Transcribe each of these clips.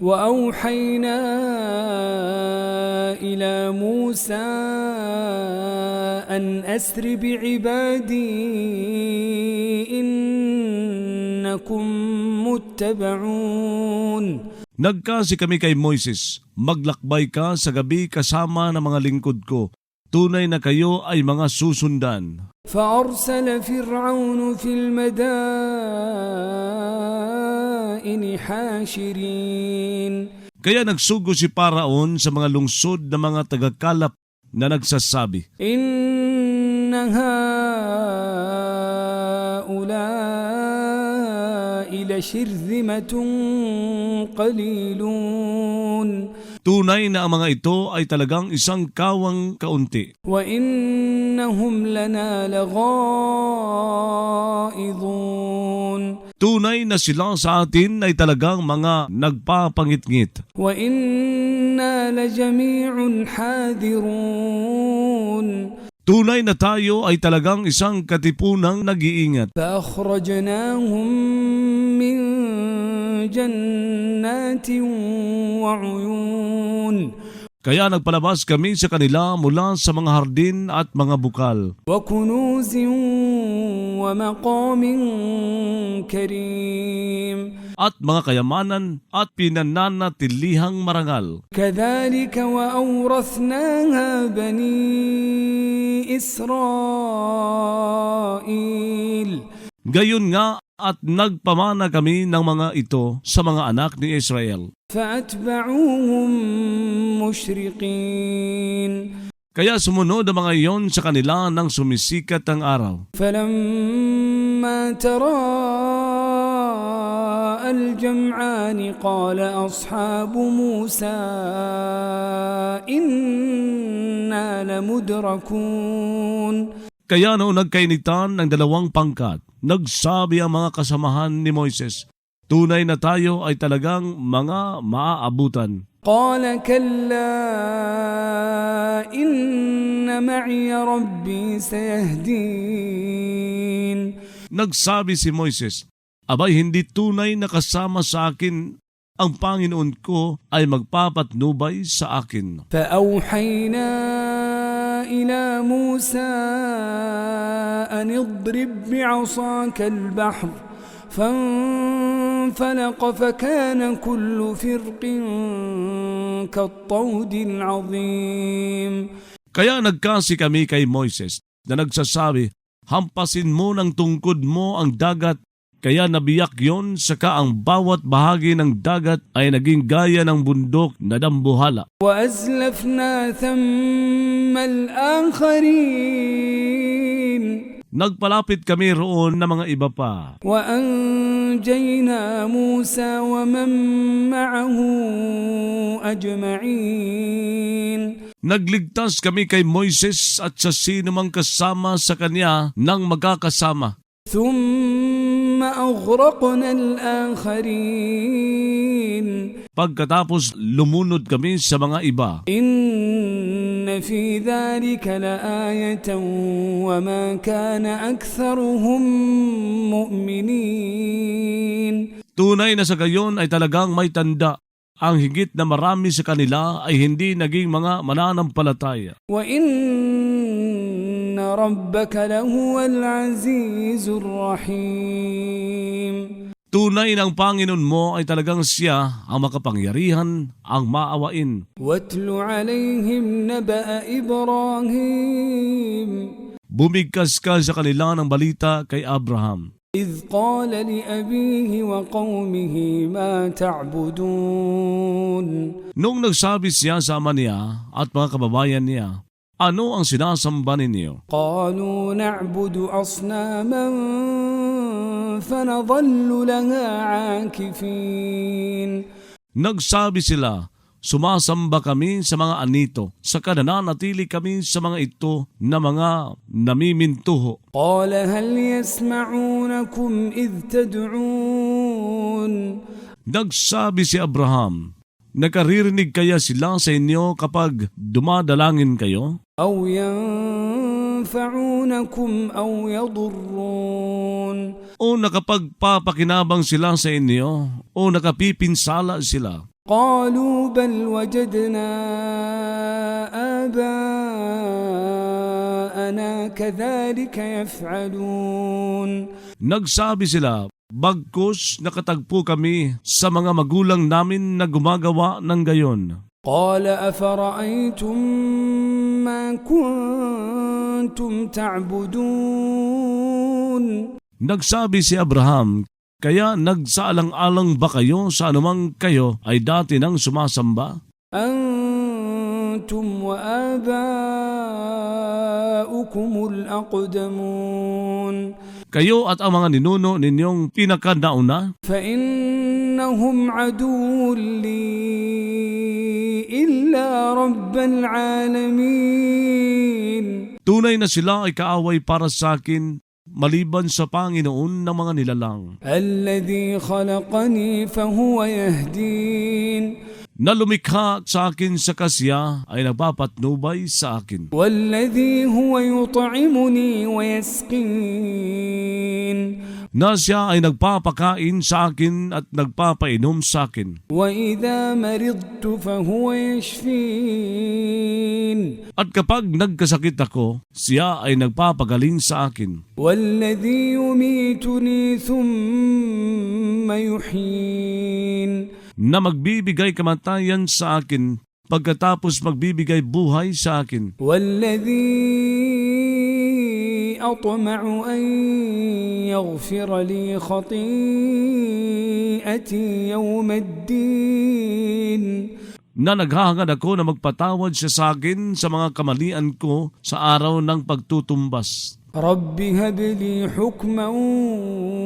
وأوحينا إلى موسى أن أسر بعبادي إنكم متبعون. Nagkasi kami kay Moises, maglakbay ka sa gabi kasama ng mga lingkod ko. Tunay na kayo ay mga susundan. فأرسل فرعون في المدائن حاشرين. Kaya nagsugo si Paraon sa mga lungsod ng mga tagakalap na nagsasabi, إن هؤلاء لشرذمة قليلون. tunay na ang mga ito ay talagang isang kawang kaunti. وإنهم لنا لغائظون. Tunay na sila sa atin ay talagang mga nagpapangitngit. وإنا لجميع حاذرون. Tunay na tayo ay talagang isang katipunang nag-iingat. فأخرجناهم من جنات وعيون. Kaya nagpalabas kami sa kanila mula sa mga hardin at mga bukal. وكنوز ومقام كريم. At mga kayamanan at pinananatilihang marangal. كذلك وأورثناها بني إسرائيل. Gayon nga at nagpamana kami ng mga ito sa mga anak ni Israel. فأتبعوهم مشرقين. Kaya sumunod ang mga iyon sa kanila nang sumisikat ang araw. فلما تراءى الجمعان قال أصحاب موسى إنا لمدركون. Kaya noong nagkainitan ng dalawang pangkat, nagsabi ang mga kasamahan ni Moises, tunay na tayo ay talagang mga maaabutan. قال كلا إن معي ربي سيهدين. Nagsabi si Moises, abay hindi tunay na kasama sa akin, ang Panginoon ko ay magpapatnubay sa akin. فأوحينا إلى موسى أن اضرب بعصاك البحر فانفلق فكان كل فرق كالطود العظيم. Kaya nagkasi kami kay Moises na nagsasabi, hampasin mo ng tungkod mo ang dagat. Kaya nabiyak yon, saka ang bawat bahagi ng dagat ay naging gaya ng bundok na dambuhala. وأزلفنا ثم الآخرين. Nagpalapit kami roon na mga iba pa. وأنجينا موسى ومن معه أجمعين. Nagligtas kami kay Moises at sa sino mang kasama sa kanya nang magkakasama. ثم أغرقنا الآخرين. Pagkatapos lumunod kami sa mga iba. إن في ذلك لآية وما كان أكثرهم مؤمنين. Tunay na sa gayon ay talagang may tanda. Ang higit na marami sa kanila ay hindi naging mga mananampalataya. وإن ربك لهو العزيز الرحيم. Tunay ng Panginoon mo ay talagang siya ang makapangyarihan, ang maawain. واتل عليهم نبأ إبراهيم. Bumigkas ka sa kanila ng balita kay Abraham. إذ قال لأبيه وقومه ما تعبدون. Nung nagsabi siya sa ama niya at mga kababayan niya, ano ang sinasamba ninyo? قالوا نعبد أصناما فنظل لها عاكفين. Nagsabi sila, sumasamba kami sa mga anito, saka nananatili kami sa mga ito na mga namimintuho. قال هل يسمعونكم إذ تدعون. Nagsabi si Abraham, nakaririnig kaya sila sa inyo kapag dumadalangin kayo? أو ينفعونكم أو يضرون. O nakapagpapakinabang sila sa inyo? O nakapipinsala sila? قالوا بل وجدنا آباءنا كذلك يفعلون. Nagsabi sila, bagkus nakatagpo kami sa mga magulang namin na gumagawa ng gayon. قال أفرأيتم ما كنتم تعبدون. Nagsabi si Abraham, kaya nagsaalang-alang ba kayo sa anumang kayo ay dati nang sumasamba? أنتم وآباؤكم الأقدمون. Kayo at ang mga ninuno ninyong pinakanauna? فإنهم عدو لي إلا رب العالمين. Tunay na sila ay kaaway para sa akin, maliban sa Panginoon ng mga nilalang. الذي خلقني فهو يهدين. Na lumikha sa akin sa kasya ay nagpapatnubay sa akin. والذي هو يطعمني ويسقين. Na siya ay nagpapakain sa akin at nagpapainom sa akin. وإذا مرضت فهو يشفين. At kapag nagkasakit ako, siya ay nagpapagaling sa akin. والذي يميتني ثم يحيين. Na magbibigay kamatayan sa akin, pagkatapos magbibigay buhay sa akin. والذي أطمع أن يغفر لي خطيئتي يوم الدين. Na naghahangad ako na magpatawad siya sa akin sa mga kamalian ko sa araw ng pagtutumbas. رب هب لي حكما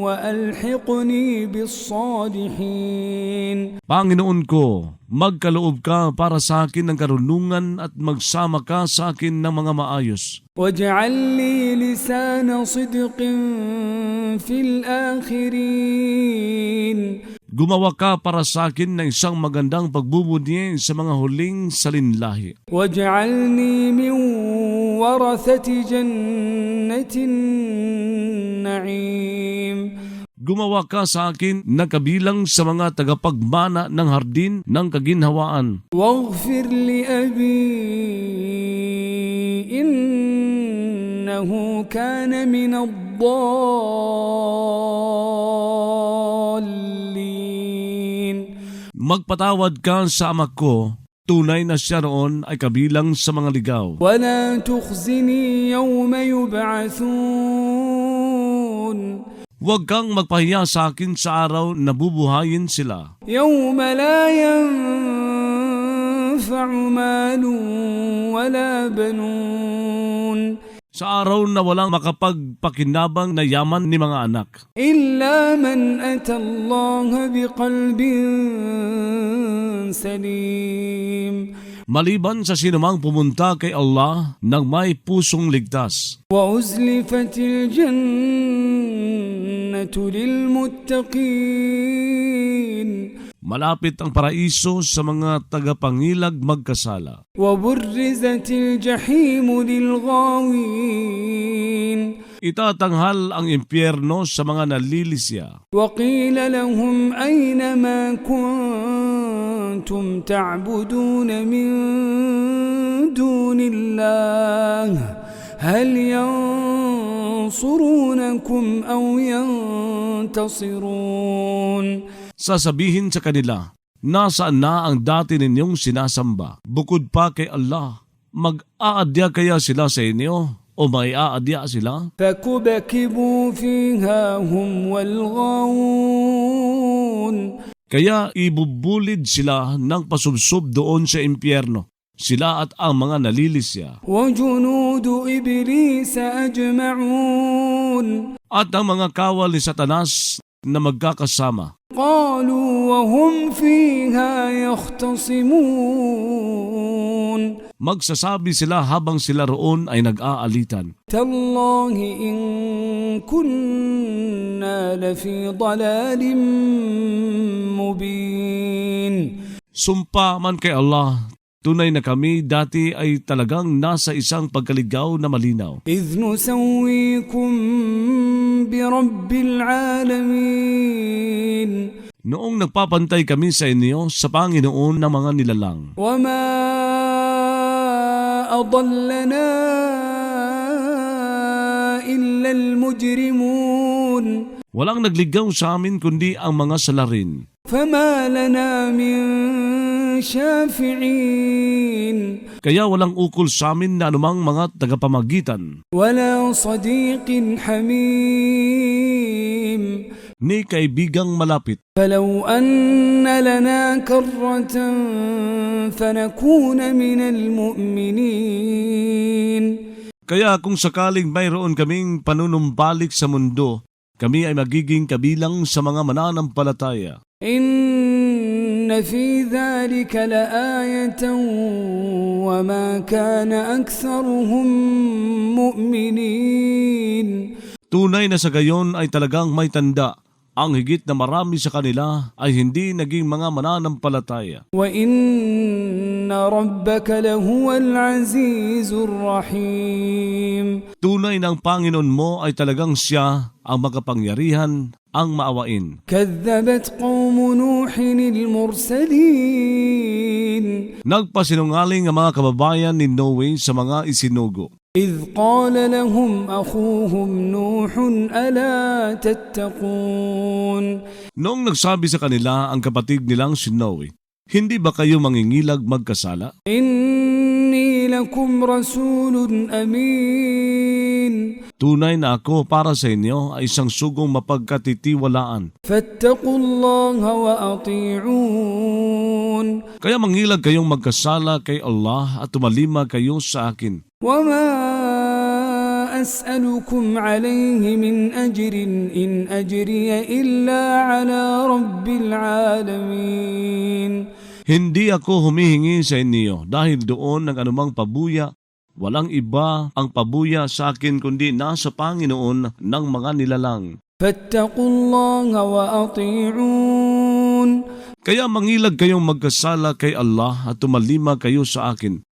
وألحقني بالصالحين. Panginoon ko, magkaloob ka para sa akin ng karunungan at magsama ka sa akin ng mga maayos. واجعل لي لسان صدق في الآخرين. Gumawa ka para sa akin ng isang magandang pagbubunyi sa mga huling salinlahi. واجعلني من ورثة جنة النعيم. Gumawa ka sa akin na kabilang sa mga tagapagmana ng hardin ng kaginhawaan. واغفر لأبي إنه كان من الضالين. Magpatawad ka sa ama ko, tunay na siya roon ay kabilang sa mga ligaw. ولا تخزني يوم يبعثون. Huwag kang magpahiya sa akin sa araw na bubuhayin sila. يوم لا ينفع مال ولا بنون. Sa araw na walang makapagpakinabang na yaman ni mga anak. إلا من أتى الله بقلب سليم. Maliban sa sinumang pumunta kay Allah ng may pusong ligtas. وأزلفت الجنة للمتقين. Malapit ang paraiso sa mga tagapangilag magkasala. وبرزت الجحيم للغاوين. Itatanghal ang impyerno sa mga nalilisya. وقيل لهم أين ما كنتم تعبدون من دون الله هل ينصرونكم أو ينتصرون. Sasabihin sa kanila, nasaan na ang dati ninyong sinasamba? Bukod pa kay Allah, mag-aadya kaya sila sa inyo o may aadya sila? فكبكبوا فيها هم والغاوون. Kaya ibubulid sila ng pasubsob doon sa impyerno, sila at ang mga nalilisya. وجنود إبليس أجمعون. At ang mga kawal ni Satanas na magkakasama. قالوا وهم فيها يختصمون. Magsasabi sila habang sila roon ay nag-aalitan. تالله إن كنا لفي ضلال مبين. Sumpa man kay Allah, tunay na kami dati ay talagang nasa isang pagkaligaw na malinaw. إذ نسويكم برب العالمين. Noong nagpapantay kami sa inyo sa Panginoon ng mga nilalang, وما أضلنا إلا المجرمون walang nagligaw sa amin kundi ang mga salarin. فما لنا من شافعين Kaya walang ukol sa amin na anumang mga tagapamagitan, ولا صديق حميم ni kaibigang malapit. فلو أن لنا كرة فنكون من المؤمنين Kaya kung sakaling mayroon kaming panunumbalik sa mundo, kami ay magiging kabilang sa mga mananampalataya. إن في ذلك لآية وما كان أكثرهم مؤمنين Tunay na sa gayon ay talagang may tanda. Ang higit na marami sa kanila ay hindi naging mga mananampalataya. وإن ربك لهو العزيز الرحيم Tunay na ang Panginoon mo ay talagang siya ang makapangyarihan, ang maawain. كذبت قوم نوح المرسلين Nagpasinungaling ang mga kababayan ni Noe sa mga isinugo. إذ قال لهم أخوهم نوح ألا تتقون Noong nagsabi sa kanila ang kapatid nilang si Noe, hindi ba kayo mangingilag magkasala? إني لكم رسول أمين Tunay na ako para sa inyo ay isang sugong mapagkatitiwalaan. فاتقوا الله وأطيعون Kaya mangilag kayong magkasala kay Allah at tumalima kayo sa akin. وما أسألكم عليه من أجر إن أجري إلا على رب العالمين Hindi ako humihingi sa inyo dahil doon ng anumang pabuya. Walang iba ang pabuya sa akin kundi nasa Panginoon ng mga nilalang. فاتقوا الله وأطيعون Kaya mangilag kayong magkasala kay Allah at tumalima kayo sa akin.